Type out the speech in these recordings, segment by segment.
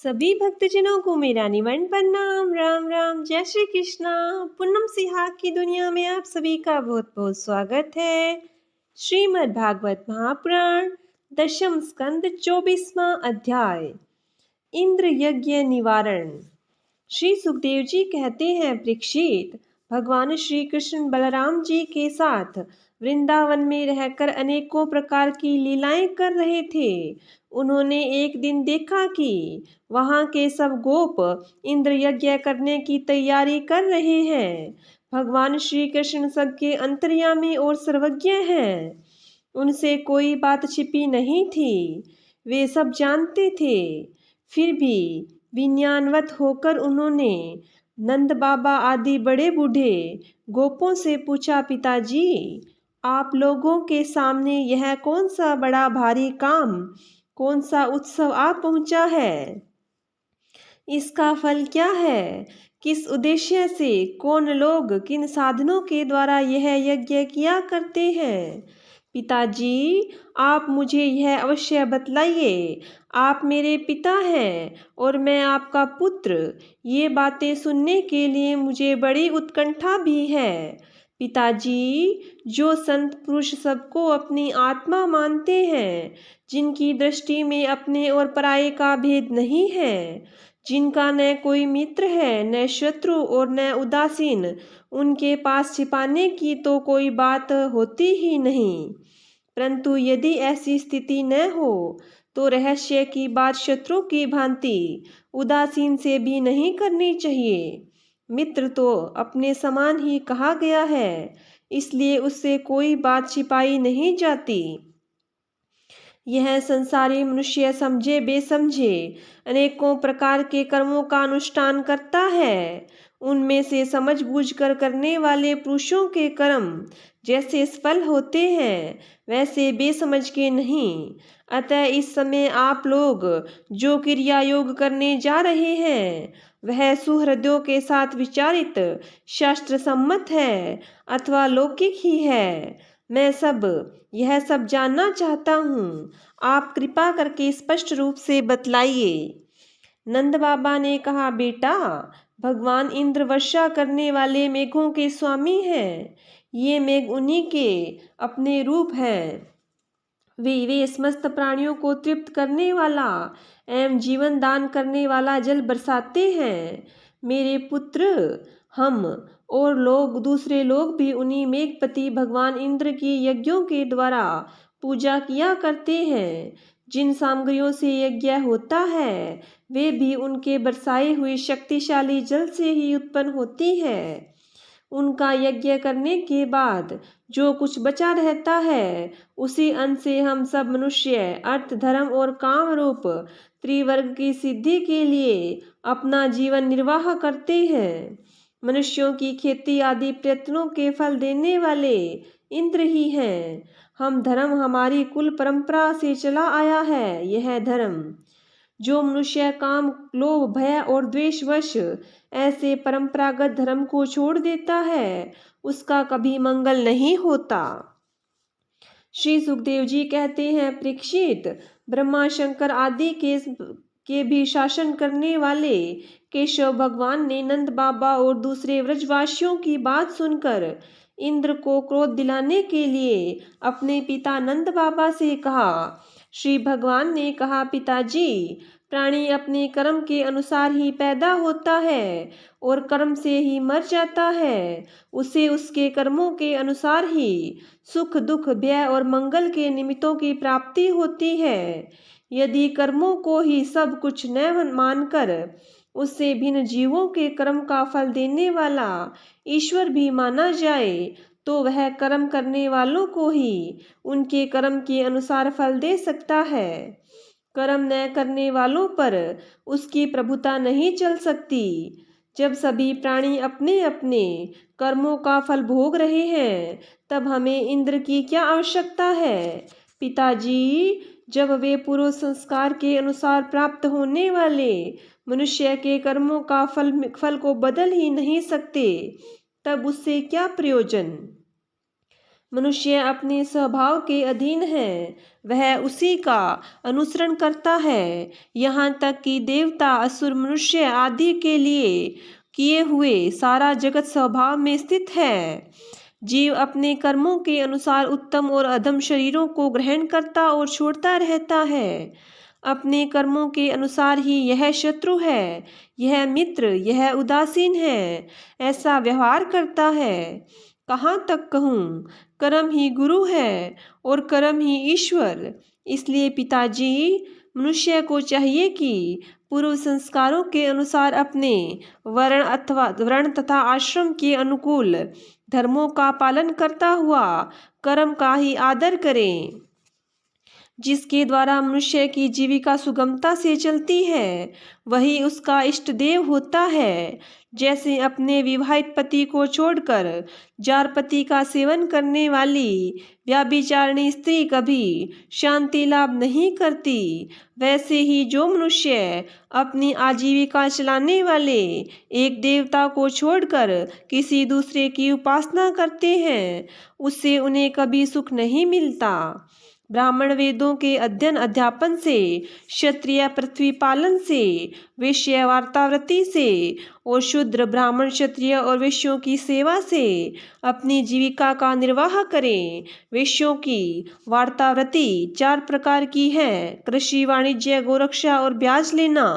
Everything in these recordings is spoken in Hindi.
सभी भक्तजनों को मेरा निवन प्रणाम। राम राम, जय श्री कृष्णा। पूनम सिहाग की दुनिया में आप सभी का बहुत बहुत स्वागत है। श्रीमद् भागवत महापुराण दशम स्कंद 24वां अध्याय, इंद्र यज्ञ निवारण। श्री सुखदेव जी कहते हैं, परीक्षित, भगवान श्री कृष्ण बलराम जी के साथ वृंदावन में रहकर अनेकों प्रकार की लीलाएं कर रहे थे। उन्होंने एक दिन देखा कि वहां के सब गोप इंद्र यज्ञ करने की तैयारी कर रहे हैं। भगवान श्री कृष्ण सबके अंतर्यामी और सर्वज्ञ हैं। उनसे कोई बात छिपी नहीं थी, वे सब जानते थे। फिर भी विज्ञानवत होकर उन्होंने नंद बाबा आदि बड़े बूढ़े गोपों से पूछा, पिताजी, आप लोगों के सामने यह कौन सा बड़ा भारी काम, कौन सा उत्सव आ पहुंचा है? इसका फल क्या है? किस उद्देश्य से, कौन लोग किन साधनों के द्वारा यह यज्ञ किया करते हैं? पिताजी, आप मुझे यह अवश्य बतलाइए। आप मेरे पिता हैं और मैं आपका पुत्र। ये बातें सुनने के लिए मुझे बड़ी उत्कंठा भी है। पिताजी, जो संत पुरुष सबको अपनी आत्मा मानते हैं, जिनकी दृष्टि में अपने और पराये का भेद नहीं है, जिनका न कोई मित्र है, न शत्रु और न उदासीन, उनके पास छिपाने की तो कोई बात होती ही नहीं। परंतु यदि ऐसी स्थिति न हो तो रहस्य की बात शत्रु की भांति उदासीन से भी नहीं करनी चाहिए। मित्र तो अपने समान ही कहा गया है, इसलिए उससे कोई बात छिपाई नहीं जाती। यह संसारी मनुष्य समझे बेसमझे अनेकों प्रकार के कर्मों का अनुष्ठान करता है। उनमें से समझ बूझ कर करने वाले पुरुषों के कर्म जैसे सफल होते हैं, वैसे बेसमझ के नहीं। अतः इस समय आप लोग जो क्रिया योग करने जा रहे हैं, वह सुहृदयों के साथ विचारित शास्त्र सम्मत है अथवा लौकिक ही है। मैं यह सब जानना चाहता हूँ। आप कृपा करके स्पष्ट रूप से बतलाइए। नंद बाबा ने कहा, बेटा, भगवान इंद्र वर्षा करने वाले मेघों के स्वामी हैं। ये मेघ उन्हीं के अपने रूप हैं। वे समस्त प्राणियों को तृप्त करने वाला एवं जीवन दान करने वाला जल बरसाते हैं। मेरे पुत्र, हम और दूसरे लोग भी उन्हीं मेघपति भगवान इंद्र की यज्ञों के द्वारा पूजा किया करते हैं। जिन सामग्रियों से यज्ञ होता है, वे भी उनके बरसाए हुए शक्तिशाली जल से ही उत्पन्न होती है। उनका यज्ञ करने के बाद जो कुछ बचा रहता है, उसी अन्न से हम सब मनुष्य अर्थ, धर्म और काम रूप त्रिवर्ग की सिद्धि के लिए अपना जीवन निर्वाह करते हैं। मनुष्यों की खेती आदि प्रयत्नों के फल देने वाले इंद्र ही हैं। हम धर्म हमारी कुल परंपरा से चला आया है। यह धर्म जो मनुष्य काम, लोभ, भय और द्वेषवश ऐसे परंपरागत धर्म को छोड़ देता है, उसका कभी मंगल नहीं होता। श्री सुखदेव जी कहते हैं, परीक्षित, ब्रह्मा शंकर आदि के भी शासन करने वाले केशव भगवान ने नंद बाबा और दूसरे व्रजवासियों की बात सुनकर इंद्र को क्रोध दिलाने के लिए अपने पिता नंद बाबा से कहा। श्री भगवान ने कहा, पिताजी, प्राणी अपने कर्म के अनुसार ही पैदा होता है और कर्म से ही मर जाता है। उसे उसके कर्मों के अनुसार ही सुख, दुख, भय और मंगल के निमित्तों की प्राप्ति होती है। यदि कर्मों को ही सब कुछ न मानकर उससे भिन्न जीवों के कर्म का फल देने वाला ईश्वर भी माना जाए, तो वह कर्म करने वालों को ही उनके कर्म के अनुसार फल दे सकता है। कर्म न करने वालों पर उसकी प्रभुता नहीं चल सकती। जब सभी प्राणी अपने अपने कर्मों का फल भोग रहे हैं, तब हमें इंद्र की क्या आवश्यकता है? पिताजी, जब वे पूर्व संस्कार के अनुसार प्राप्त होने वाले मनुष्य के कर्मों का फल को बदल ही नहीं सकते, तब उससे क्या प्रयोजन? मनुष्य अपने स्वभाव के अधीन है, वह उसी का अनुसरण करता है। यहाँ तक कि देवता, असुर, मनुष्य आदि के लिए किए हुए सारा जगत स्वभाव में स्थित है। जीव अपने कर्मों के अनुसार उत्तम और अधम शरीरों को ग्रहण करता और छोड़ता रहता है। अपने कर्मों के अनुसार ही यह शत्रु है, यह मित्र, यह उदासीन है, ऐसा व्यवहार करता है। कहाँ तक कहूँ, कर्म ही गुरु है और कर्म ही ईश्वर। इसलिए पिताजी, मनुष्य को चाहिए कि पूर्व संस्कारों के अनुसार अपने वर्ण तथा आश्रम के अनुकूल धर्मों का पालन करता हुआ कर्म का ही आदर करें, जिसके द्वारा मनुष्य की जीविका सुगमता से चलती है। वही उसका इष्ट देव होता है। जैसे अपने विवाहित पति को छोड़कर जार पति का सेवन करने वाली व्यभिचारिणी स्त्री कभी शांति लाभ नहीं करती, वैसे ही जो मनुष्य अपनी आजीविका चलाने वाले एक देवता को छोड़कर किसी दूसरे की उपासना करते हैं, उससे उन्हें कभी सुख नहीं मिलता। ब्राह्मण वेदों के अध्ययन अध्यापन से, क्षत्रिय पृथ्वी पालन से, वैश्य वार्तावृत्ति से और शूद्र ब्राह्मण क्षत्रिय और वैश्यों की सेवा से अपनी जीविका का निर्वाह करें। वैश्यों की वार्तावृत्ति 4 प्रकार की है: कृषि, वाणिज्य, गोरक्षा और ब्याज लेना।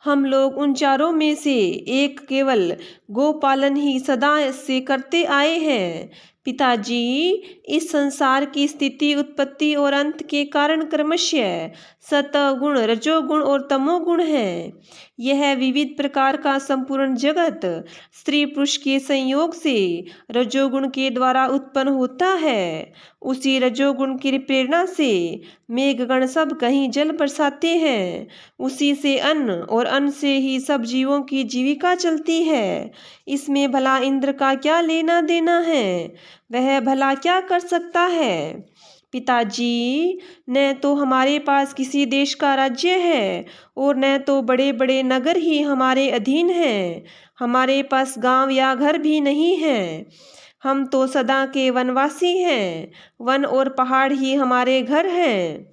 हम लोग उन चारों में से एक केवल गोपालन ही सदा से करते आए हैं। पिताजी, इस संसार की स्थिति, उत्पत्ति और अंत के कारण क्रमशः सतगुण, रजोगुण और तमोगुण है। यह विविध प्रकार का संपूर्ण जगत स्त्री पुरुष के संयोग से रजोगुण के द्वारा उत्पन्न होता है। उसी रजोगुण की प्रेरणा से मेघगण सब कहीं जल बरसाते हैं। उसी से अन्न और अन्न से ही सब जीवों की जीविका चलती है। इसमें भला इंद्र का क्या लेना देना है? वह भला क्या कर सकता है? पिताजी, न तो हमारे पास किसी देश का राज्य है और न तो बड़े बड़े नगर ही हमारे अधीन हैं। हमारे पास गांव या घर भी नहीं है। हम तो सदा के वनवासी हैं। वन और पहाड़ ही हमारे घर हैं।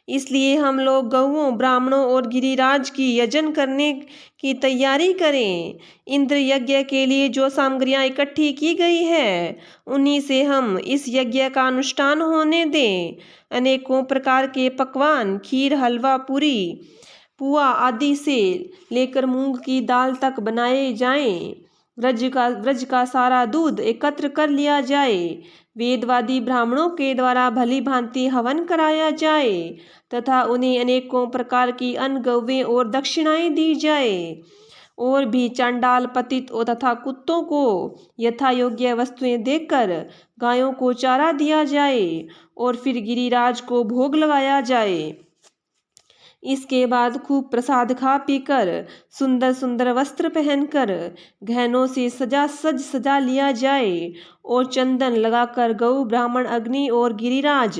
इसलिए हम लोग गौओं, ब्राह्मणों और गिरिराज की यजन करने की तैयारी करें। इंद्र यज्ञ के लिए जो सामग्रियां इकट्ठी की गई है, उन्हीं से हम इस यज्ञ का अनुष्ठान होने दें। अनेकों प्रकार के पकवान, खीर, हलवा, पूरी, पुआ आदि से लेकर मूंग की दाल तक बनाए जाएं। व्रज का सारा दूध एकत्र कर लिया जाए। वेदवादी ब्राह्मणों के द्वारा भली भांति हवन कराया जाए तथा उन्हें अनेकों प्रकार की अन्न, गव्यें और दक्षिणाएं दी जाए। और भी चांडाल, पतित और तथा कुत्तों को यथा योग्य वस्तुएं देकर गायों को चारा दिया जाए और फिर गिरिराज को भोग लगाया जाए। इसके बाद खूब प्रसाद खा पीकर, सुंदर सुंदर वस्त्र पहनकर, गहनों से सजा लिया जाए और चंदन लगाकर गौ, ब्राह्मण, अग्नि और गिरिराज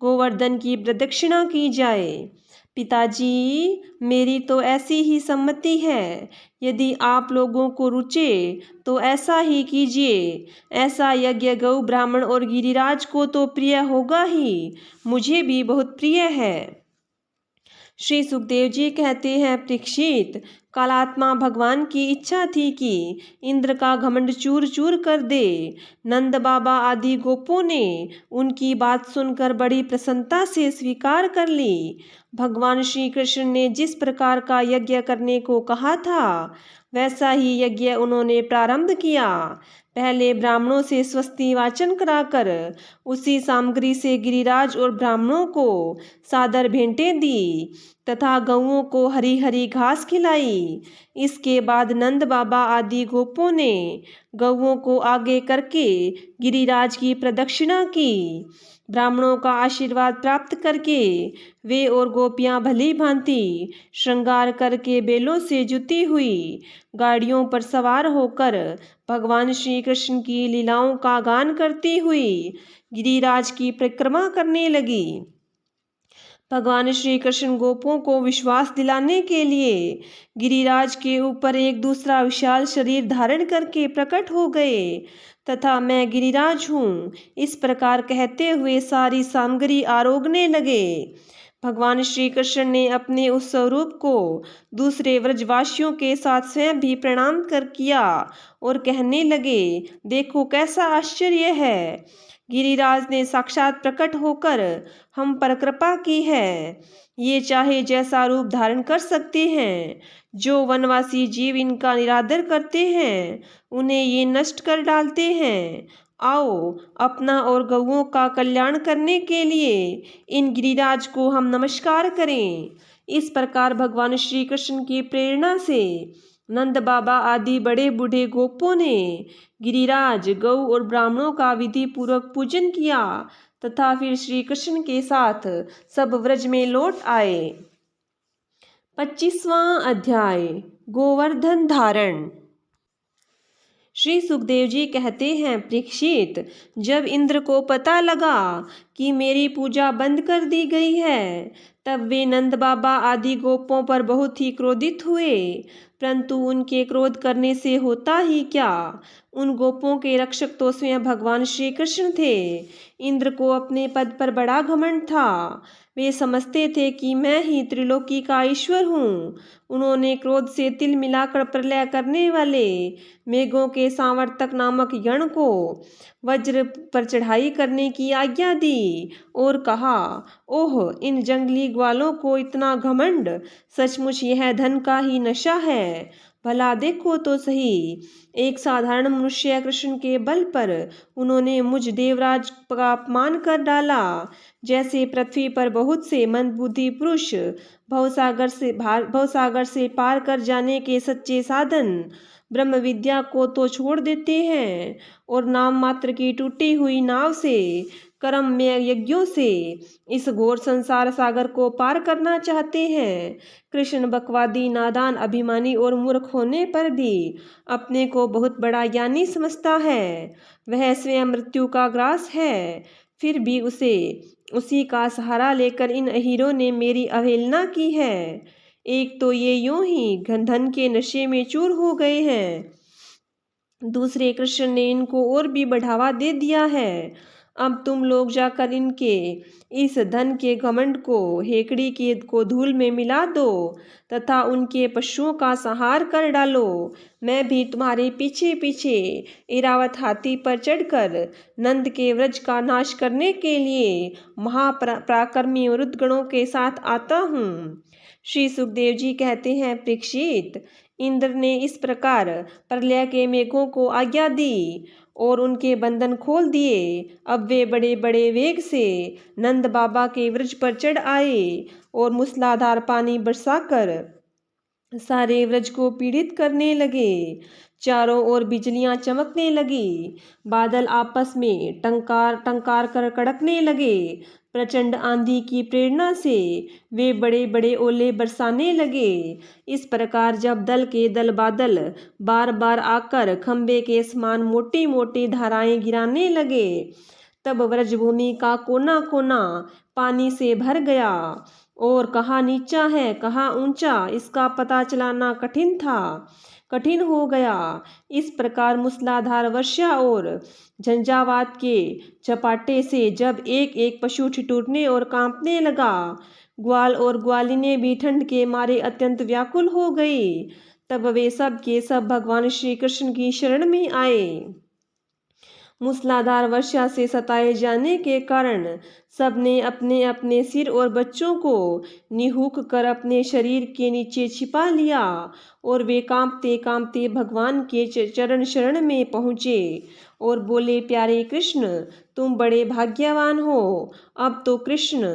गोवर्धन की प्रदक्षिणा की जाए। पिताजी, मेरी तो ऐसी ही सम्मति है। यदि आप लोगों को रुचे तो ऐसा ही कीजिए। ऐसा यज्ञ गौ, ब्राह्मण और गिरिराज को तो प्रिय होगा ही, मुझे भी बहुत प्रिय है। श्री सुखदेव जी कहते हैं, परीक्षित, कालात्मा भगवान की इच्छा थी कि इंद्र का घमंड चूर चूर कर दे। नंद बाबा आदि गोपों ने उनकी बात सुनकर बड़ी प्रसन्नता से स्वीकार कर ली। भगवान श्री कृष्ण ने जिस प्रकार का यज्ञ करने को कहा था, वैसा ही यज्ञ उन्होंने प्रारंभ किया। पहले ब्राह्मणों से स्वस्ति वाचन कराकर उसी सामग्री से गिरिराज और ब्राह्मणों को सादर भेंटें दी तथा गौओं को हरी हरी घास खिलाई। इसके बाद नंद बाबा आदि गोपों ने गौओं को आगे करके गिरिराज की प्रदक्षिणा की। ब्राह्मणों का आशीर्वाद प्राप्त करके वे और गोपियां भली भांति श्रृंगार करके बेलों से जुती हुई गाड़ियों पर सवार होकर भगवान श्री कृष्ण की लीलाओं का गान करती हुई गिरिराज की परिक्रमा करने लगी। भगवान श्री कृष्ण गोपों को विश्वास दिलाने के लिए गिरिराज के ऊपर एक दूसरा विशाल शरीर धारण करके प्रकट हो गए तथा मैं गिरिराज हूँ। इस प्रकार कहते हुए सारी सामग्री आरोगने लगे। भगवान श्री कृष्ण ने अपने उस स्वरूप को दूसरे व्रजवासियों के साथ स्वयं भी प्रणाम कर किया और कहने लगे, देखो कैसा आश्चर्य है। गिरिराज ने साक्षात प्रकट होकर हम पर कृपा की है। ये चाहे जैसा रूप धारण कर सकते हैं। जो वनवासी जीव इनका निरादर करते हैं उन्हें ये नष्ट कर डालते हैं। आओ, अपना और गौओं का कल्याण करने के लिए इन गिरिराज को हम नमस्कार करें। इस प्रकार भगवान श्री कृष्ण की प्रेरणा से नंद बाबा आदि बड़े बूढ़े गोपों ने गिरिराज, गौ और ब्राह्मणों का विधि पूर्वक पूजन किया तथा फिर श्री कृष्ण के साथ सब व्रज में लौट आए। 25वां अध्याय गोवर्धन धारण। श्री सुखदेव जी कहते हैं, परीक्षित, जब इंद्र को पता लगा कि मेरी पूजा बंद कर दी गई है तब वे नंद बाबा आदि गोपों पर बहुत ही क्रोधित हुए। परंतु उनके क्रोध करने से होता ही क्या, उन गोपों के रक्षक तो स्वयं भगवान श्री कृष्ण थे। इंद्र को अपने पद पर बड़ा घमंड था। वे समझते थे कि मैं ही त्रिलोकी का ईश्वर हूँ। उन्होंने क्रोध से तिल मिलाकर प्रलय करने वाले मेघों के सांवर्तक नामक यण को वज्र पर चढ़ाई करने की आज्ञा दी और कहा, ओह, इन जंगली ग्वालों को इतना घमंड, सचमुच यह धन का ही नशा है। भला देखो तो सही, एक साधारण मनुष्य कृष्ण के बल पर उन्होंने मुझ देवराज का अपमान कर डाला। जैसे पृथ्वी पर बहुत से मंदबुद्धि पुरुष भवसागर से पार कर जाने के सच्चे साधन ब्रह्म विद्या को तो छोड़ देते हैं और नाम मात्र की टूटी हुई नाव से, कर्म में यज्ञों से इस घोर संसार सागर को पार करना चाहते हैं। कृष्ण बकवादी, नादान, अभिमानी और मूर्ख होने पर भी अपने को बहुत बड़ा ज्ञानी समझता है। वह स्वयं मृत्यु का ग्रास है, फिर भी उसी का सहारा लेकर इन अहीरों ने मेरी अवहेलना की है। एक तो ये यूं ही धन के नशे में चूर हो गए हैं, दूसरे कृष्ण ने इनको और भी बढ़ावा दे दिया है। अब तुम लोग जाकर इनके इस धन के घमंड को हेकड़ी को धूल में मिला दो तथा उनके पशुओं का संहार कर डालो। मैं भी तुम्हारे पीछे पीछे इरावत हाथी पर चढ़कर नंद के व्रज का नाश करने के लिए महापराक्रमी वरुदगणों के साथ आता हूँ। श्री सुखदेव जी कहते हैं, परीक्षित, इंद्र ने इस प्रकार प्रलय के मेघों को आज्ञा दी और उनके बंधन खोल दिए। अब वे बड़े बड़े वेग से नंद बाबा के व्रज पर चढ़ आए और मूसलाधार पानी बरसाकर सारे व्रज को पीड़ित करने लगे। चारों ओर बिजलियां चमकने लगी, बादल आपस में टंकार कर कड़कने लगे। प्रचंड आंधी की प्रेरणा से वे बड़े बड़े ओले बरसाने लगे। इस प्रकार जब दल के दल बादल बार बार आकर खंबे के समान मोटी मोटी धाराएं गिराने लगे तब व्रजभूमि का कोना कोना पानी से भर गया और कहाँ नीचा है कहाँ ऊंचा इसका पता चलाना कठिन हो गया। इस प्रकार मूसलाधार वर्षा और झंझावात के झपाटे से जब एक एक पशु ठिठुरने और कांपने लगा, ग्वाल और ग्वालिनें भी ठंड के मारे अत्यंत व्याकुल हो गई, तब वे सब के सब भगवान श्री कृष्ण की शरण में आए। मूसलाधार वर्षा से सताए जाने के कारण सबने अपने अपने सिर और बच्चों को निहुक कर अपने शरीर के नीचे छिपा लिया और वे कांपते कांपते भगवान के चरण शरण में पहुँचे और बोले, प्यारे कृष्ण, तुम बड़े भाग्यवान हो। अब तो कृष्ण,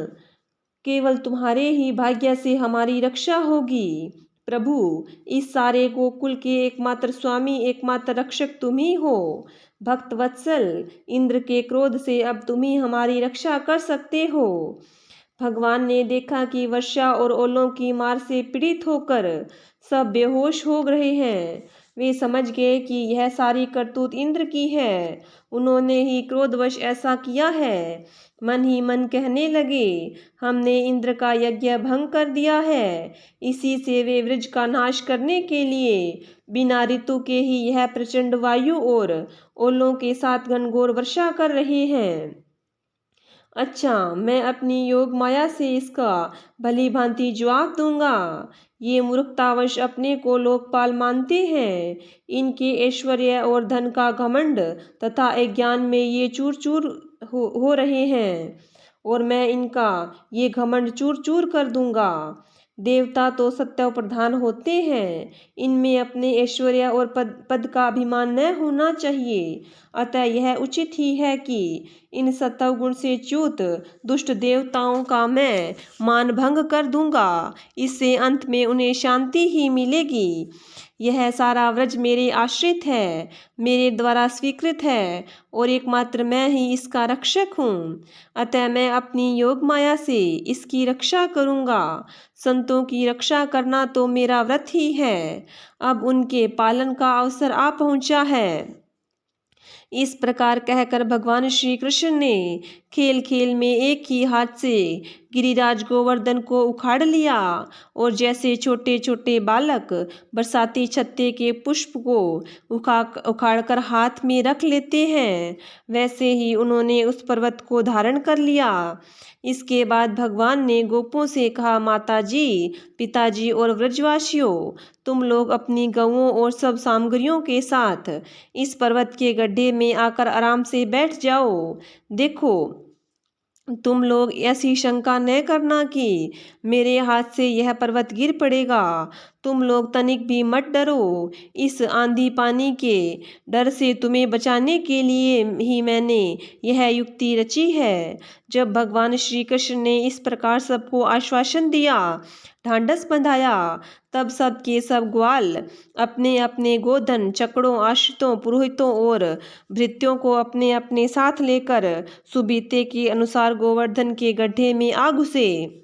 केवल तुम्हारे ही भाग्य से हमारी रक्षा होगी। प्रभु, इस सारे गोकुल के एकमात्र स्वामी, एकमात्र रक्षक तुम ही हो। भक्त वत्सल, इंद्र के क्रोध से अब तुम ही हमारी रक्षा कर सकते हो। भगवान ने देखा कि वर्षा और ओलों की मार से पीड़ित होकर सब बेहोश हो रहे हैं। वे समझ गए कि यह सारी करतूत इंद्र की है, उन्होंने ही क्रोधवश ऐसा किया है। मन ही मन कहने लगे, हमने इंद्र का यज्ञ भंग कर दिया है। इसी से वे वृज का नाश करने के लिए बिना ऋतु के ही यह प्रचंड वायु और ओलों के साथ घनघोर वर्षा कर रहे हैं। अच्छा, मैं अपनी योग माया से इसका भली भांति जवाब दूंगा। ये मूर्खतावश अपने को लोकपाल मानते हैं। इनके ऐश्वर्य और धन का घमंड तथा अज्ञान में ये चूर चूर हो रहे हैं, और मैं इनका ये घमंड चूर चूर कर दूंगा। देवता तो सत्व प्रधान होते हैं, इनमें अपने ऐश्वर्य और पद का अभिमान न होना चाहिए। अतः यह उचित ही है कि इन सत्व गुण से च्युत दुष्ट देवताओं का मैं मान भंग कर दूंगा। इससे अंत में उन्हें शांति ही मिलेगी। यह सारा व्रज मेरे आश्रित है, मेरे द्वारा स्वीकृत है, और एकमात्र मैं ही इसका रक्षक हूँ। अतः मैं अपनी योग माया से इसकी रक्षा करूँगा। संतों की रक्षा करना तो मेरा व्रत ही है। अब उनके पालन का अवसर आ पहुँचा है। इस प्रकार कहकर भगवान श्री कृष्ण ने खेल खेल में एक ही हाथ से गिरिराज गोवर्धन को उखाड़ लिया, और जैसे छोटे छोटे बालक बरसाती छत्ते के पुष्प को उखाड़कर हाथ में रख लेते हैं, वैसे ही उन्होंने उस पर्वत को धारण कर लिया। इसके बाद भगवान ने गोपों से कहा, माताजी, पिताजी और व्रजवासियों, तुम लोग अपनी गौओं और सब सामग्रियों के साथ इस पर्वत के गड्ढे में आकर आराम से बैठ जाओ। देखो, तुम लोग ऐसी शंका न करना कि मेरे हाथ से यह पर्वत गिर पड़ेगा। तुम लोग तनिक भी मत डरो। इस आंधी पानी के डर से तुम्हें बचाने के लिए ही मैंने यह युक्ति रची है। जब भगवान श्री कृष्ण ने इस प्रकार सबको आश्वासन दिया, ढांढस बंधाया, तब सब के सब ग्वाल अपने अपने गोधन, चकड़ों, आश्रितों, पुरोहितों और भृत्यों को अपने अपने साथ लेकर सुबीते के अनुसार गोवर्धन के गड्ढे में आ घुसे।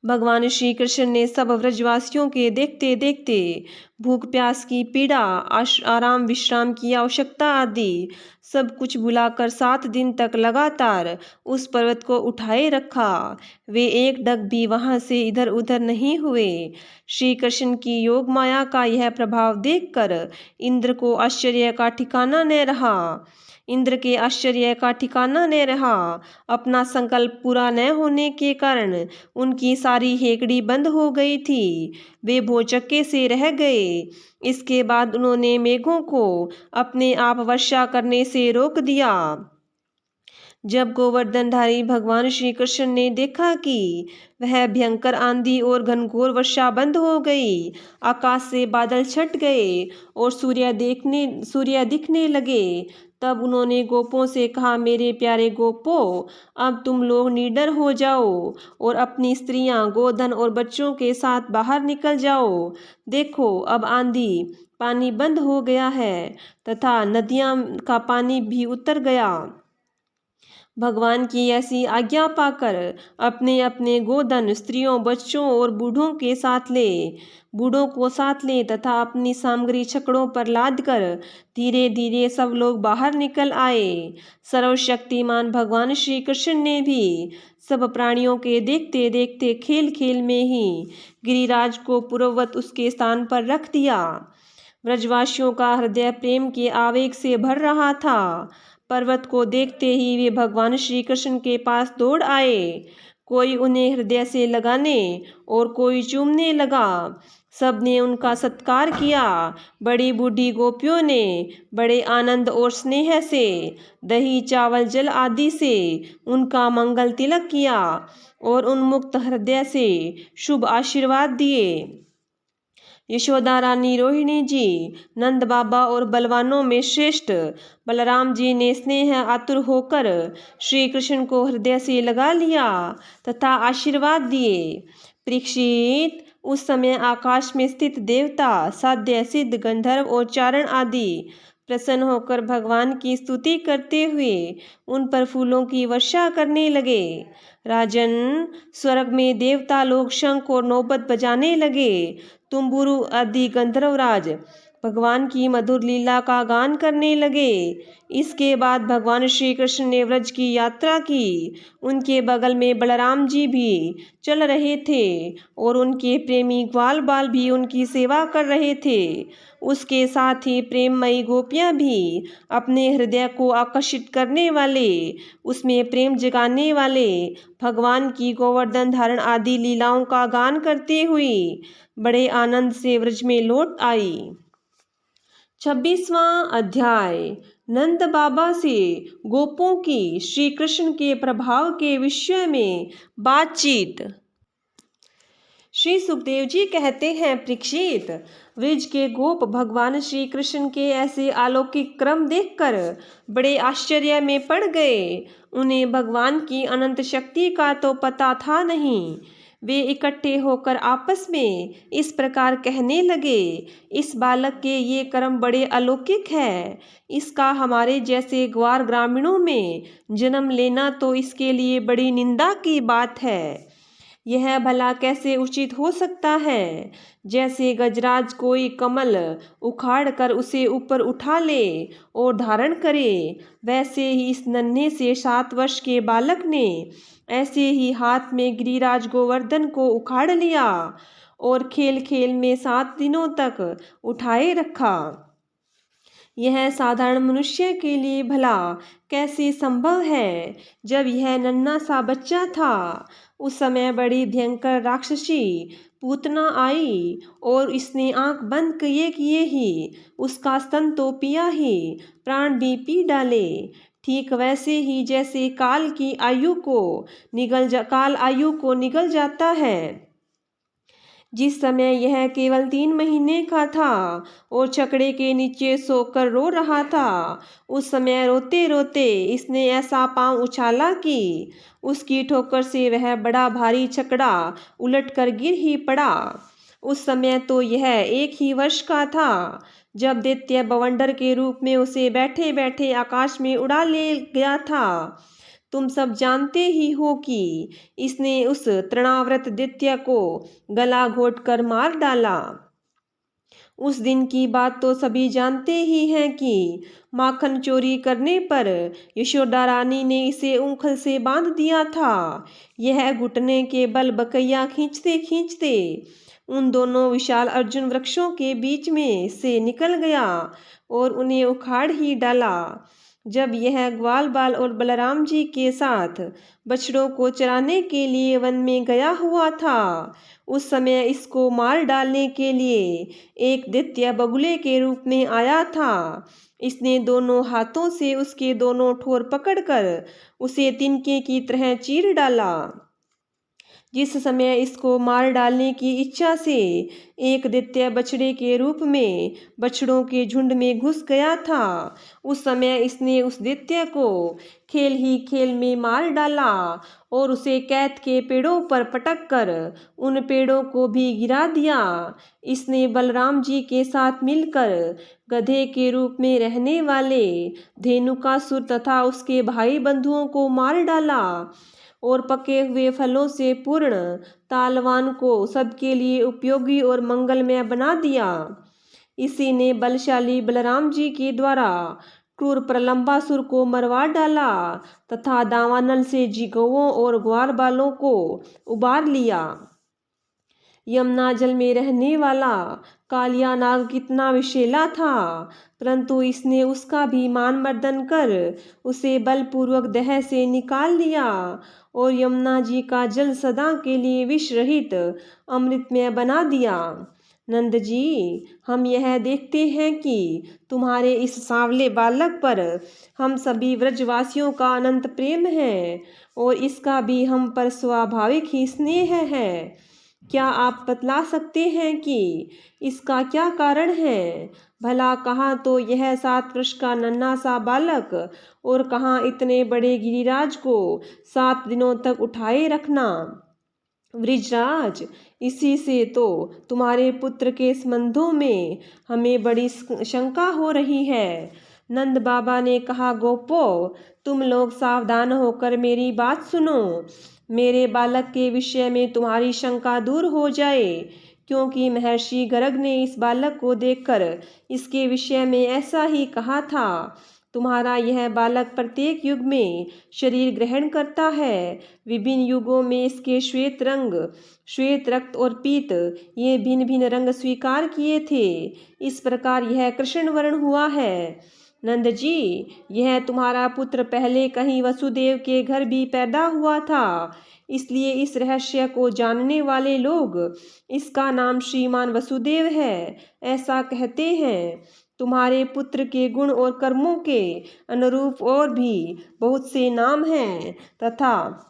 भगवान श्री कृष्ण ने सब व्रजवासियों के देखते देखते भूख प्यास की पीड़ा, आराम विश्राम की आवश्यकता आदि सब कुछ भुलाकर 7 दिन तक लगातार उस पर्वत को उठाए रखा। वे एक डग भी वहां से इधर उधर नहीं हुए। श्री कृष्ण की योग माया का यह प्रभाव देखकर इंद्र को आश्चर्य का ठिकाना न रहा। इंद्र के आश्चर्य का ठिकाना न रहा। अपना संकल्प पूरा न होने के कारण उनकी सारी हेकड़ी बंद हो गई थी। वे भौचक्के से रह गए। इसके बाद उन्होंने मेघों को अपने आप वर्षा करने से रोक दिया। जब गोवर्धनधारी भगवान श्री कृष्ण ने देखा कि वह भयंकर आंधी और घनघोर वर्षा बंद हो गई, आकाश से बादल छट गए और सूर्य दिखने लगे, तब उन्होंने गोपों से कहा, मेरे प्यारे गोपों, अब तुम लोग निडर हो जाओ और अपनी स्त्रियां, गोधन और बच्चों के साथ बाहर निकल जाओ। देखो, अब आंधी पानी बंद हो गया है तथा नदियां का पानी भी उतर गया। भगवान की ऐसी आज्ञा पाकर अपने अपने गोधन, स्त्रियों, बच्चों और बूढ़ों को साथ ले तथा अपनी सामग्री छकड़ों पर लाद कर धीरे धीरे सब लोग बाहर निकल आए। सर्वशक्तिमान भगवान श्री कृष्ण ने भी सब प्राणियों के देखते देखते खेल खेल में ही गिरिराज को पूर्ववत उसके स्थान पर रख दिया। ब्रजवासियों का हृदय प्रेम के आवेग से भर रहा था। पर्वत को देखते ही वे भगवान श्री कृष्ण के पास दौड़ आए। कोई उन्हें हृदय से लगाने और कोई चूमने लगा। सब ने उनका सत्कार किया। बड़ी बूढ़ी गोपियों ने बड़े आनंद और स्नेह से दही, चावल, जल आदि से उनका मंगल तिलक किया और उन्मुक्त हृदय से शुभ आशीर्वाद दिए। यशोदा रानी, रोहिणी जी, नंद बाबा और बलवानों में श्रेष्ठ बलराम जी ने स्नेह आतुर होकर श्री कृष्ण को हृदय से लगा लिया तथा आशीर्वाद दिए। परीक्षित, उस समय आकाश में स्थित देवता, साध्य, सिद्ध, गंधर्व और चारण आदि प्रसन्न होकर भगवान की स्तुति करते हुए उन पर फूलों की वर्षा करने लगे। राजन, स्वर्ग में देवता लोग शंख और नौबत बजाने लगे। तुम्बुरु आदि गंधर्वराज भगवान की मधुर लीला का गान करने लगे। इसके बाद भगवान श्री कृष्ण ने व्रज की यात्रा की। उनके बगल में बलराम जी भी चल रहे थे और उनके प्रेमी ग्वाल बाल भी उनकी सेवा कर रहे थे। उसके साथ ही प्रेममयी गोपियां भी अपने हृदय को आकर्षित करने वाले, उसमें प्रेम जगाने वाले भगवान की गोवर्धन धारण आदि लीलाओं का गान करते हुए बड़े आनंद से व्रज में लौट आई। 26वां अध्याय। नंद बाबा से गोपों की श्री कृष्ण के प्रभाव के विषय में बातचीत। श्री सुखदेव जी कहते हैं, परीक्षित, व्रज के गोप भगवान श्री कृष्ण के ऐसे अलौकिक क्रम देखकर बड़े आश्चर्य में पड़ गए। उन्हें भगवान की अनंत शक्ति का तो पता था नहीं। वे इकट्ठे होकर आपस में इस प्रकार कहने लगे, इस बालक के ये कर्म बड़े अलौकिक है। इसका हमारे जैसे ग्वार ग्रामीणों में जन्म लेना तो इसके लिए बड़ी निंदा की बात है। यह भला कैसे उचित हो सकता है? जैसे गजराज कोई कमल उखाड़ कर उसे ऊपर उठा ले और धारण करे, वैसे ही इस नन्हे से 7 वर्ष के बालक ने ऐसे ही हाथ में गिरिराज गोवर्धन को उखाड़ लिया और खेल खेल में 7 दिनों तक उठाए रखा। यह साधारण मनुष्य के लिए भला कैसे संभव है? जब यह नन्हा सा बच्चा था, उस समय बड़ी भयंकर राक्षसी पूतना आई और इसने आंख बंद किए किए ही उसका स्तन तो पिया ही, प्राण भी पी डाले। ठीक वैसे ही जैसे काल आयु को निगल जाता है। जिस समय यह केवल 3 महीने का था और छकड़े के नीचे सोकर रो रहा था, उस समय रोते रोते इसने ऐसा पांव उछाला कि उसकी ठोकर से वह बड़ा भारी छकड़ा उलटकर गिर ही पड़ा। उस समय तो यह 1 ही वर्ष का था जब दैत्य बवंडर के रूप में उसे बैठे बैठे आकाश में उड़ा ले गया था। तुम सब जानते ही हो कि इसने उस तृणाव्रत दैत्य को गला घोट कर मार डाला। उस दिन की बात तो सभी जानते ही हैं कि माखन चोरी करने पर यशोदा रानी ने इसे ऊँखल से बांध दिया था। यह घुटने के बल बकैया खींचते खींचते उन दोनों विशाल अर्जुन वृक्षों के बीच में से निकल गया और उन्हें उखाड़ ही डाला। जब यह ग्वाल बाल और बलराम जी के साथ बछड़ों को चराने के लिए वन में गया हुआ था, उस समय इसको मार डालने के लिए एक दैत्य बगुले के रूप में आया था। इसने दोनों हाथों से उसके दोनों ठोर पकड़कर उसे तिनके की तरह चीर डाला। जिस समय इसको मार डालने की इच्छा से एक दैत्य बछड़े के रूप में बछड़ों के झुंड में घुस गया था, उस समय इसने उस दैत्य को खेल ही खेल में मार डाला और उसे कैथ के पेड़ों पर पटक कर उन पेड़ों को भी गिरा दिया। इसने बलराम जी के साथ मिलकर गधे के रूप में रहने वाले धेनुकासुर तथा उसके भाई बंधुओं को मार डाला और पके हुए फलों से पूर्ण तालवान को सबके लिए उपयोगी और मंगलमय बना दिया। इसी ने बलशाली बलराम जी के द्वारा क्रूर प्रलंबासुर को मरवा डाला तथा दावानल से गौओं और ग्वार बालों को उबार लिया। यमुना जल में रहने वाला कालिया नाग कितना विषैला था, परंतु इसने उसका भी मान मर्दन कर उसे बलपूर्वक दह से निकाल लिया और यमुना जी का जल सदा के लिए विष रहित अमृतमय बना दिया। नंद जी, हम यह देखते हैं कि तुम्हारे इस सांवले बालक पर हम सभी व्रजवासियों का अनंत प्रेम है और इसका भी हम पर स्वाभाविक ही स्नेह है। क्या आप बतला सकते हैं कि इसका क्या कारण है? भला कहाँ तो यह 7 वर्ष का नन्हा सा बालक और कहाँ इतने बड़े गिरिराज को 7 दिनों तक उठाए रखना। वृजराज, इसी से तो तुम्हारे पुत्र के संबंधों में हमें बड़ी शंका हो रही है। नंद बाबा ने कहा, गोपो, तुम लोग सावधान होकर मेरी बात सुनो। मेरे बालक के विषय में तुम्हारी शंका दूर हो जाए, क्योंकि महर्षि गर्ग ने इस बालक को देखकर इसके विषय में ऐसा ही कहा था। तुम्हारा यह बालक प्रत्येक युग में शरीर ग्रहण करता है। विभिन्न युगों में इसके श्वेत रंग, श्वेत, रक्त और पीत, ये भिन्न भिन्न रंग स्वीकार किए थे। इस प्रकार यह कृष्ण वर्ण हुआ है। नंद जी, यह तुम्हारा पुत्र पहले कहीं वसुदेव के घर भी पैदा हुआ था, इसलिए इस रहस्य को जानने वाले लोग इसका नाम श्रीमान वसुदेव है, ऐसा कहते हैं। तुम्हारे पुत्र के गुण और कर्मों के अनुरूप और भी बहुत से नाम हैं तथा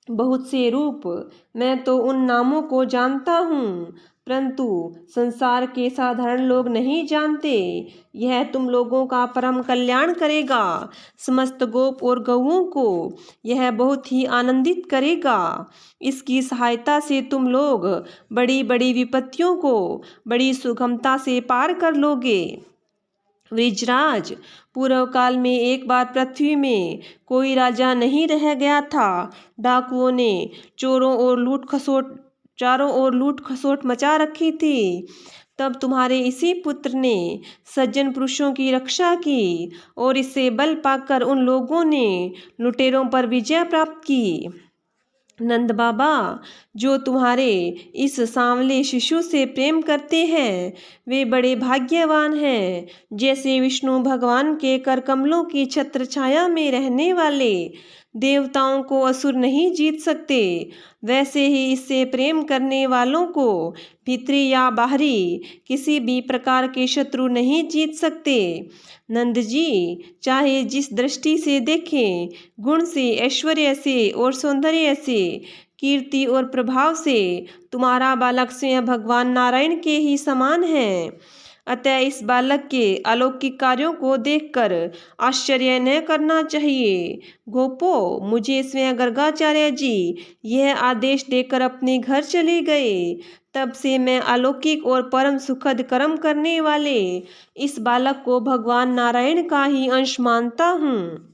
बहुत से रूप। मैं तो उन नामों को जानता हूँ, परंतु संसार के साधारण लोग नहीं जानते। यह तुम लोगों का परम कल्याण करेगा। समस्त गोप और गौओं को यह बहुत ही आनंदित करेगा। इसकी सहायता से तुम लोग बड़ी बड़ी विपत्तियों को बड़ी सुगमता से पार कर लोगे। वृजराज, पूर्व काल में एक बार पृथ्वी में कोई राजा नहीं रह गया था। डाकुओं ने चारों ओर लूट खसोट मचा रखी थी। तब तुम्हारे इसी पुत्र ने सज्जन पुरुषों की रक्षा की और इससे बल पाकर उन लोगों ने लुटेरों पर विजय प्राप्त की। नंद बाबा, जो तुम्हारे इस सांवले शिशु से प्रेम करते हैं वे बड़े भाग्यवान हैं। जैसे विष्णु भगवान के कर कमलों की छत्र छाया में रहने वाले देवताओं को असुर नहीं जीत सकते, वैसे ही इससे प्रेम करने वालों को भीतरी या बाहरी किसी भी प्रकार के शत्रु नहीं जीत सकते। नंद जी, चाहे जिस दृष्टि से देखें, गुण से, ऐश्वर्य से और सौंदर्य से, कीर्ति और प्रभाव से तुम्हारा बालक स्वयं भगवान नारायण के ही समान है। अतः इस बालक के अलौकिक कार्यों को देखकर आश्चर्य न करना चाहिए। गोपो, मुझे स्वयं गर्गाचार्य जी यह आदेश देकर अपने घर चले गए। तब से मैं अलौकिक और परम सुखद कर्म करने वाले इस बालक को भगवान नारायण का ही अंश मानता हूँ।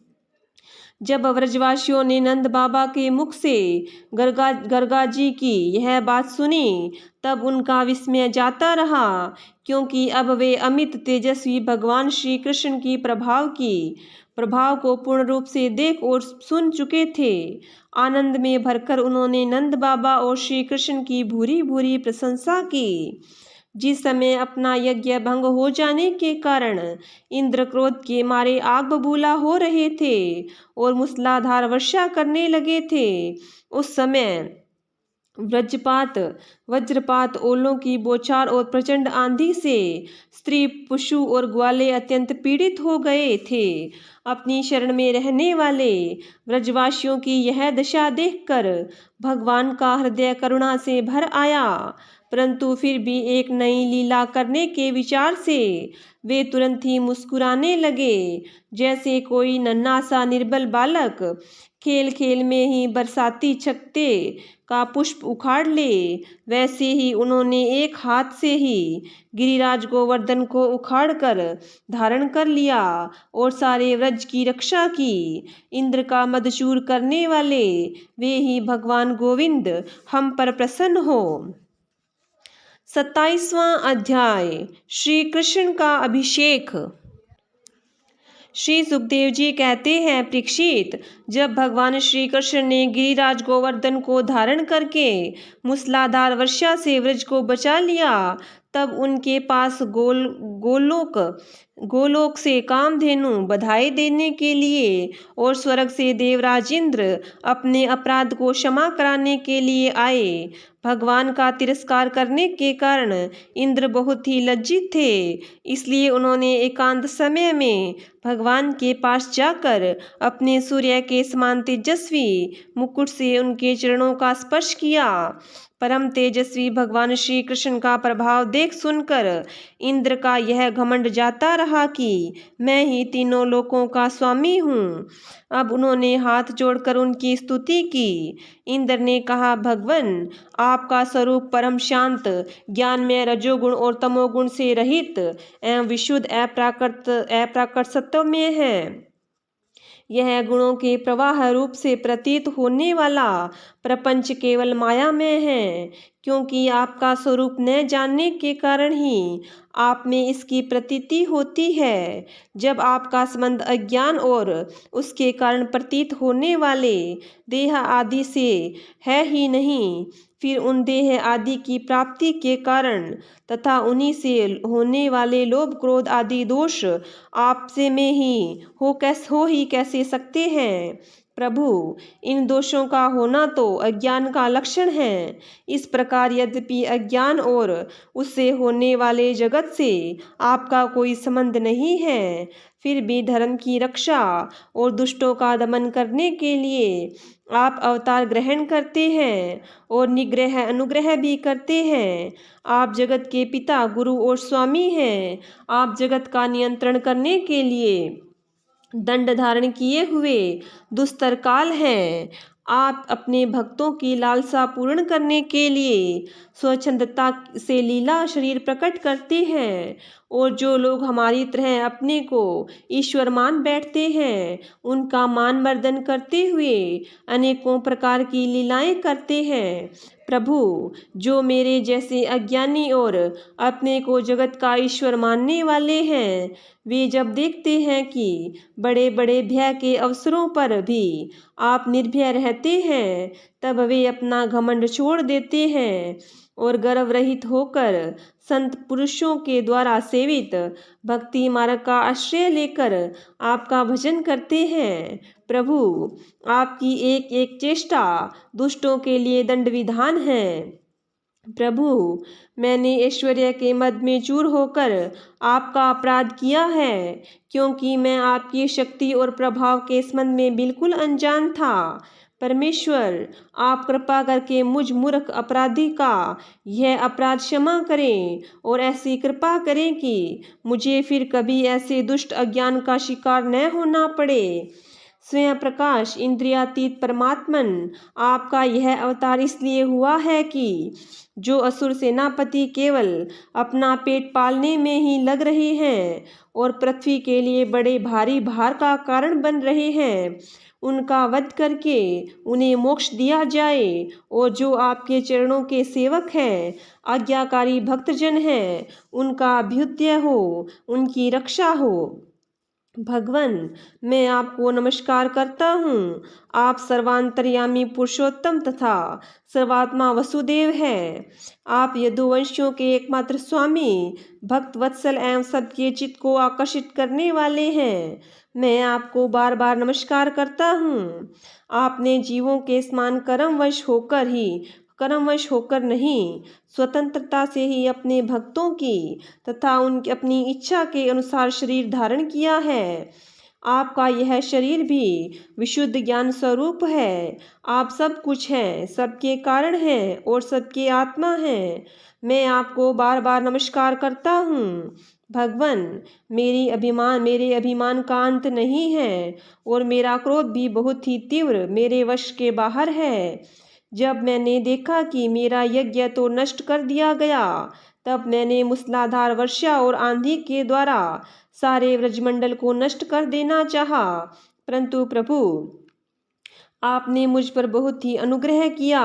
जब व्रजवासियों ने नंद बाबा के मुख से गर्गा जी की यह बात सुनी, तब उनका विस्मय जाता रहा, क्योंकि अब वे अमित तेजस्वी भगवान श्री कृष्ण की प्रभाव को पूर्ण रूप से देख और सुन चुके थे। आनंद में भरकर उन्होंने नंद बाबा और श्री कृष्ण की भूरी भूरी प्रशंसा की। जिस समय अपना यज्ञ भंग हो जाने के कारण इंद्र क्रोध के मारे आग बबूला हो रहे थे और मूसलाधार वर्षा करने लगे थे, उस समय वज्रपात, ओलों की बौछार और प्रचंड आंधी से स्त्री, पशु और ग्वाले अत्यंत पीड़ित हो गए थे। अपनी शरण में रहने वाले व्रजवासियों की यह दशा देखकर भगवान का हृदय करुणा से भर आया, परंतु फिर भी एक नई लीला करने के विचार से वे तुरंत ही मुस्कुराने लगे। जैसे कोई नन्हा सा निर्बल बालक खेल खेल में ही बरसाती छत्ते का पुष्प उखाड़ ले, वैसे ही उन्होंने एक हाथ से ही गिरिराज गोवर्धन को उखाड़कर धारण कर लिया और सारे व्रज की रक्षा की। इंद्र का मदचूर करने वाले वे ही भगवान गोविंद हम पर प्रसन्न हो। 27वां अध्याय, श्री कृष्ण का अभिषेक। श्री सुखदेव जी कहते हैं, परीक्षित, जब भगवान श्री कृष्ण ने गिरिराज गोवर्धन को धारण करके मूसलाधार वर्षा से व्रज को बचा लिया, तब उनके पास गोलोक से कामधेनु बधाई देने के लिए और स्वर्ग से देवराज इंद्र अपने अपराध को क्षमा कराने के लिए आए। भगवान का तिरस्कार करने के कारण इंद्र बहुत ही लज्जित थे, इसलिए उन्होंने एकांत समय में भगवान के पास जाकर अपने सूर्य के समान तेजस्वी मुकुट से उनके चरणों का स्पर्श किया। परम तेजस्वी भगवान श्री कृष्ण का प्रभाव देख सुनकर इंद्र का यह घमंड जाता रहा कि मैं ही तीनों लोकों का स्वामी हूँ। अब उन्होंने हाथ जोड़कर उनकी स्तुति की। इंद्र ने कहा, भगवन, आपका स्वरूप परम शांत, ज्ञानमय, रजोगुण और तमोगुण से रहित एवं विशुद्ध अप्राकृत सत्वमय है। यह गुणों के प्रवाह रूप से प्रतीत होने वाला प्रपंच केवल माया में है, क्योंकि आपका स्वरूप न जानने के कारण ही आप में इसकी प्रतीति होती है। जब आपका संबंध अज्ञान और उसके कारण प्रतीत होने वाले देह आदि से है ही नहीं, फिर उन देह आदि की प्राप्ति के कारण तथा उन्हीं से होने वाले लोभ क्रोध आदि दोष आपसे में ही हो ही कैसे सकते हैं। प्रभु, इन दोषों का होना तो अज्ञान का लक्षण है। इस प्रकार यद्यपि अज्ञान और उससे होने वाले जगत से आपका कोई संबंध नहीं है, फिर भी धर्म की रक्षा और दुष्टों का दमन करने के लिए आप अवतार ग्रहण करते हैं और निग्रह अनुग्रह भी करते हैं। आप जगत के पिता, गुरु और स्वामी हैं। आप जगत का नियंत्रण करने के लिए दंड धारण किए हुए दुस्तर काल हैं। आप अपने भक्तों की लालसा पूर्ण करने के लिए स्वच्छंदता से लीला शरीर प्रकट करते हैं, और जो लोग हमारी तरह अपने को ईश्वर मान बैठते हैं, उनका मान मर्दन करते हुए अनेकों प्रकार की लीलाएं करते हैं। प्रभु, जो मेरे जैसे अज्ञानी और अपने को जगत का ईश्वर मानने वाले हैं, वे जब देखते हैं कि बड़े बड़े भय के अवसरों पर भी आप निर्भय रहते हैं, तब वे अपना घमंड छोड़ देते हैं और गर्व रहित होकर संत पुरुषों के द्वारा सेवित भक्ति मार्ग का आश्रय लेकर आपका भजन करते हैं। प्रभु, आपकी एक एक चेष्टा दुष्टों के लिए दंड विधान है। प्रभु, मैंने ऐश्वर्य के मद में चूर होकर आपका अपराध किया है, क्योंकि मैं आपकी शक्ति और प्रभाव के संबंध में बिल्कुल अनजान था। परमेश्वर, आप कृपा करके मुझ मूर्ख अपराधी का यह अपराध क्षमा करें और ऐसी कृपा करें कि मुझे फिर कभी ऐसे दुष्ट अज्ञान का शिकार न होना पड़े। स्वयं प्रकाश इंद्रियातीत परमात्मन, आपका यह अवतार इसलिए हुआ है कि जो असुर सेनापति केवल अपना पेट पालने में ही लग रहे हैं और पृथ्वी के लिए बड़े भारी भार का कारण बन रहे हैं, उनका वध करके उन्हें मोक्ष दिया जाए, और जो आपके चरणों के सेवक हैं, आज्ञाकारी भक्तजन हैं, उनका अभ्युदय हो, उनकी रक्षा हो। भगवन, मैं आपको नमस्कार करता हूँ। आप सर्वांतर्यामी पुरुषोत्तम तथा सर्वात्मा वसुदेव हैं। आप यदुवंशियों के एकमात्र स्वामी, भक्त वत्सल एवं सबके चित्त को आकर्षित करने वाले हैं। मैं आपको बार बार नमस्कार करता हूँ। आपने जीवों के समान कर्मवश होकर नहीं, स्वतंत्रता से ही अपने भक्तों की तथा उनकी अपनी इच्छा के अनुसार शरीर धारण किया है। आपका यह शरीर भी विशुद्ध ज्ञान स्वरूप है। आप सब कुछ हैं, सबके कारण हैं और सबके आत्मा हैं। मैं आपको बार बार नमस्कार करता हूँ। भगवन, मेरे अभिमान का अंत नहीं है और मेरा क्रोध भी बहुत ही तीव्र मेरे वश के बाहर है। जब मैंने देखा कि मेरा यज्ञ तो नष्ट कर दिया गया, तब मैंने मूसलाधार वर्षा और आंधी के द्वारा सारे व्रजमंडल को नष्ट कर देना चाहा, परंतु प्रभु, आपने मुझ पर बहुत ही अनुग्रह किया।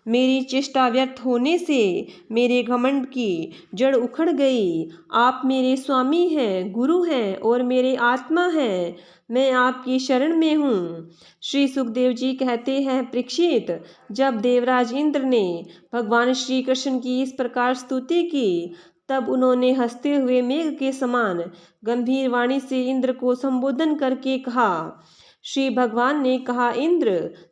मेरी चेष्टा व्यर्थ होने से मेरे घमंड की जड़ उखड़ गई। आप मेरे स्वामी हैं, गुरु हैं और मेरे आत्मा हैं। मैं आपकी शरण में हूँ। श्री सुखदेव जी कहते हैं, परीक्षित, जब देवराज इंद्र ने भगवान श्री कृष्ण की इस प्रकार स्तुति की, तब उन्होंने हंसते हुए मेघ के समान गंभीर वाणी से इंद्र को संबोधन करके कहा। श्री भगवान ने कहा, इंद्र,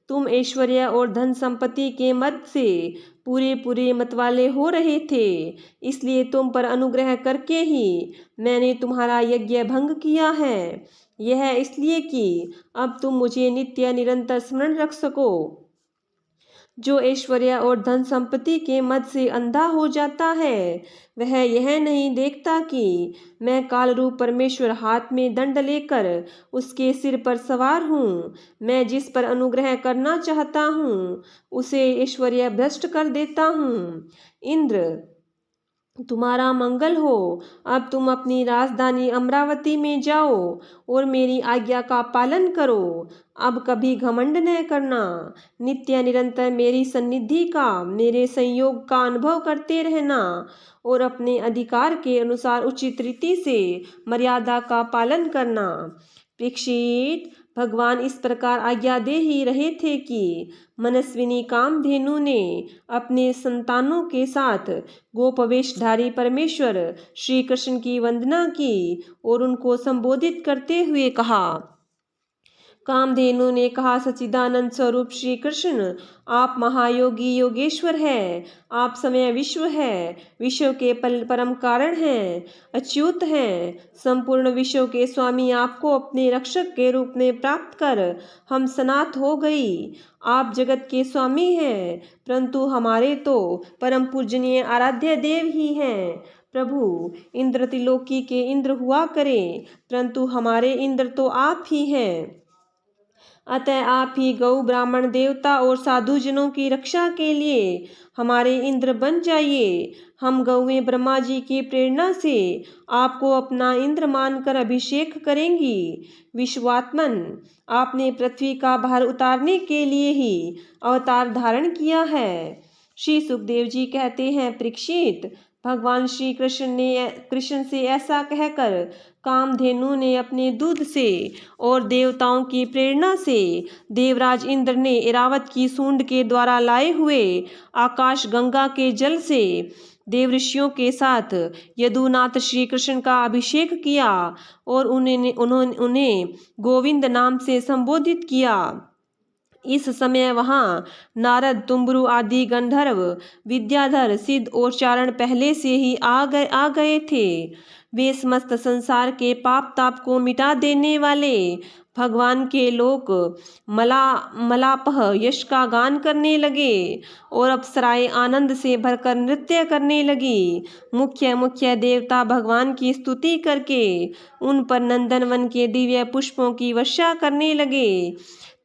तुम ऐश्वर्य और धन संपत्ति के मद से पूरे मतवाले हो रहे थे, इसलिए तुम पर अनुग्रह करके ही मैंने तुम्हारा यज्ञ भंग किया है। यह इसलिए कि अब तुम मुझे नित्य निरंतर स्मरण रख सको। जो ऐश्वर्य और धन संपत्ति के मद से अंधा हो जाता है, वह यह नहीं देखता कि मैं काल रूप परमेश्वर हाथ में दंड लेकर उसके सिर पर सवार हूँ। मैं जिस पर अनुग्रह करना चाहता हूँ, उसे ऐश्वर्य भ्रष्ट कर देता हूँ। इंद्र, तुम्हारा मंगल हो। अब तुम अपनी राजधानी अमरावती में जाओ और मेरी आज्ञा का पालन करो। अब कभी घमंड न करना। नित्य निरंतर मेरी सन्निधि का, मेरे संयोग का अनुभव करते रहना और अपने अधिकार के अनुसार उचित रीति से मर्यादा का पालन करना। परीक्षित, भगवान इस प्रकार आज्ञा दे ही रहे थे कि मनस्विनी कामधेनु ने अपने संतानों के साथ गोपवेशधारी परमेश्वर श्री कृष्ण की वंदना की और उनको संबोधित करते हुए कहा। कामधेनु ने कहा, सच्चिदानंद स्वरूप श्री कृष्ण, आप महायोगी योगेश्वर हैं। आप समय विश्व है, विश्व के परम कारण हैं, अच्युत हैं। संपूर्ण विश्व के स्वामी आपको अपने रक्षक के रूप में प्राप्त कर हम सनात हो गई। आप जगत के स्वामी हैं, परंतु हमारे तो परम पूजनीय आराध्य देव ही हैं। प्रभु, इंद्र त्रिलोकी के इंद्र हुआ करें, परंतु हमारे इंद्र तो आप ही हैं। अतः आप ही गौ, ब्राह्मण, देवता और साधुजनों की रक्षा के लिए हमारे इंद्र बन जाइए। हम गौएं ब्रह्मा जी की प्रेरणा से आपको अपना इंद्र मानकर अभिषेक करेंगी। विश्वात्मन, आपने पृथ्वी का भार उतारने के लिए ही अवतार धारण किया है। श्री सुखदेव जी कहते हैं, परीक्षित, भगवान श्री कृष्ण से ऐसा कहकर कामधेनु ने अपने दूध से और देवताओं की प्रेरणा से देवराज इंद्र ने इरावत की सूंड के द्वारा लाए हुए आकाश गंगा के जल से देव ऋषियों के साथ यदुनाथ श्री कृष्ण का अभिषेक किया और उन्हें गोविंद नाम से संबोधित किया। इस समय वहाँ नारद, तुम्बरु आदि गंधर्व, विद्याधर, सिद्ध और चारण पहले से ही आ गए थे। वे समस्त संसार के पाप ताप को मिटा देने वाले भगवान के लोक मलापह यश का गान करने लगे और अप्सराएं आनंद से भरकर नृत्य करने लगी। मुख्य देवता भगवान की स्तुति करके उन पर नंदनवन के दिव्य पुष्पों की वर्षा करने लगे।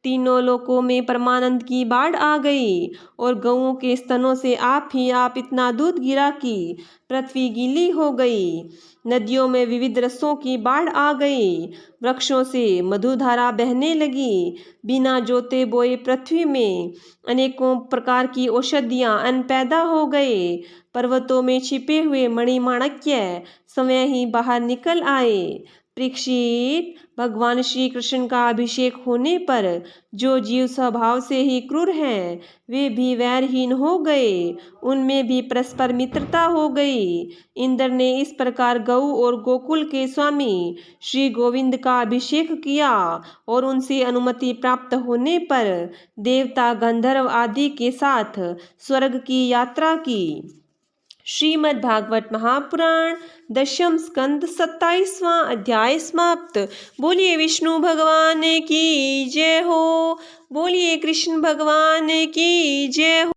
तीनों लोकों में परमानंद की बाढ़ आ गई और गौओं के स्तनों से आप इतना दूध गिरा कि पृथ्वी गीली हो गई। नदियों में विविध रसों की बाढ़ आ गई। वृक्षों से मधुधारा बहने लगी। बिना जोते बोए पृथ्वी में अनेकों प्रकार की औषधियां अन्न पैदा हो गए। पर्वतों में छिपे हुए मणिमाणक्य समय ही बाहर निकल आए। परीक्षित, भगवान श्री कृष्ण का अभिषेक होने पर जो जीव स्वभाव से ही क्रूर हैं, वे भी वैरहीन हो गए। उनमें भी परस्पर मित्रता हो गई। इंद्र ने इस प्रकार गौ और गोकुल के स्वामी श्री गोविंद का अभिषेक किया और उनसे अनुमति प्राप्त होने पर देवता, गंधर्व आदि के साथ स्वर्ग की यात्रा की। श्रीमद् भागवत महापुराण दशम स्कंद 27वां अध्याय समाप्त। बोलिए विष्णु भगवान की जय हो। बोलिए कृष्ण भगवान की जय हो।